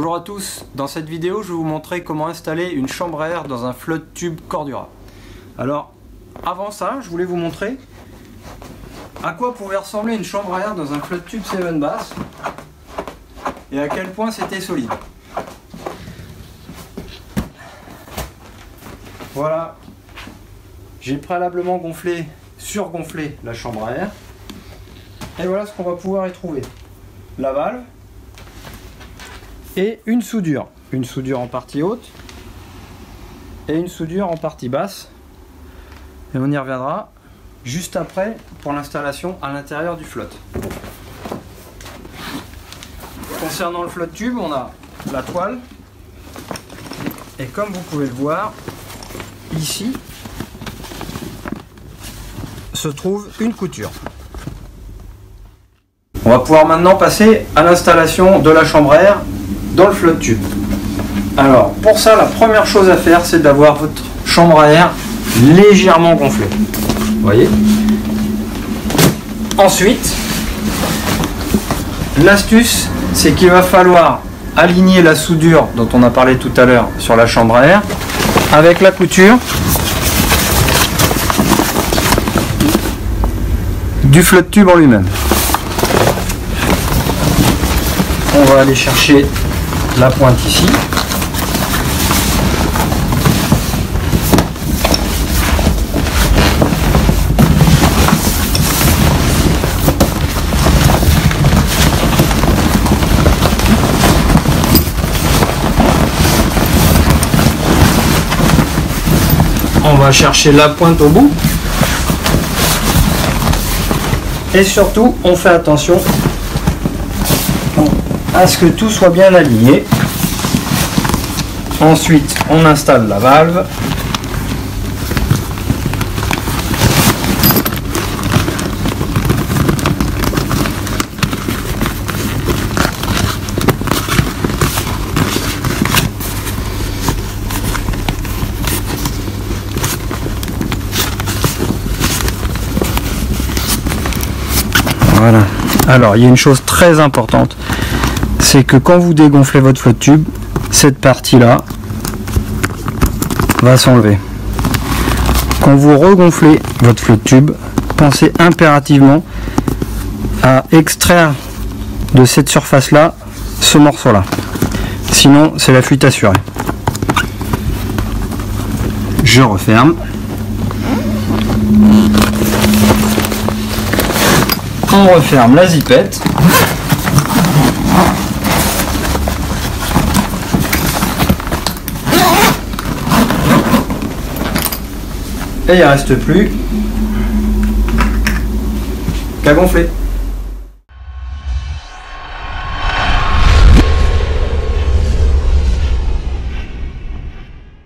Bonjour à tous, dans cette vidéo je vais vous montrer comment installer une chambre à air dans un flotte tube Cordura. Alors avant ça je voulais vous montrer à quoi pouvait ressembler une chambre à air dans un flotte tube 7 bass et à quel point c'était solide. Voilà, j'ai préalablement surgonflé la chambre à air et voilà ce qu'on va pouvoir y trouver. La valve et une soudure en partie haute et une soudure en partie basse, et on y reviendra juste après pour l'installation à l'intérieur du flotte. Concernant le flotte tube, on a la toile et comme vous pouvez le voir ici se trouve une couture. On va pouvoir maintenant passer à l'installation de la chambre à air dans le flotte tube. Alors pour ça, la première chose à faire, c'est d'avoir votre chambre à air légèrement gonflée. Vous voyez. Ensuite, l'astuce, c'est qu'il va falloir aligner la soudure dont on a parlé tout à l'heure sur la chambre à air avec la couture du flotte tube en lui-même. On va aller chercher la pointe ici. On va chercher la pointe au bout. Et surtout, on fait attention à ce que tout soit bien aligné. Ensuite, on installe la valve. Voilà. Alors, il y a une chose très importante, c'est que quand vous dégonflez votre flotte tube, cette partie-là va s'enlever. Quand vous regonflez votre flotte tube, pensez impérativement à extraire de cette surface-là ce morceau-là. Sinon, c'est la fuite assurée. Je referme. On referme la zipette. Et il ne reste plus qu'à gonfler.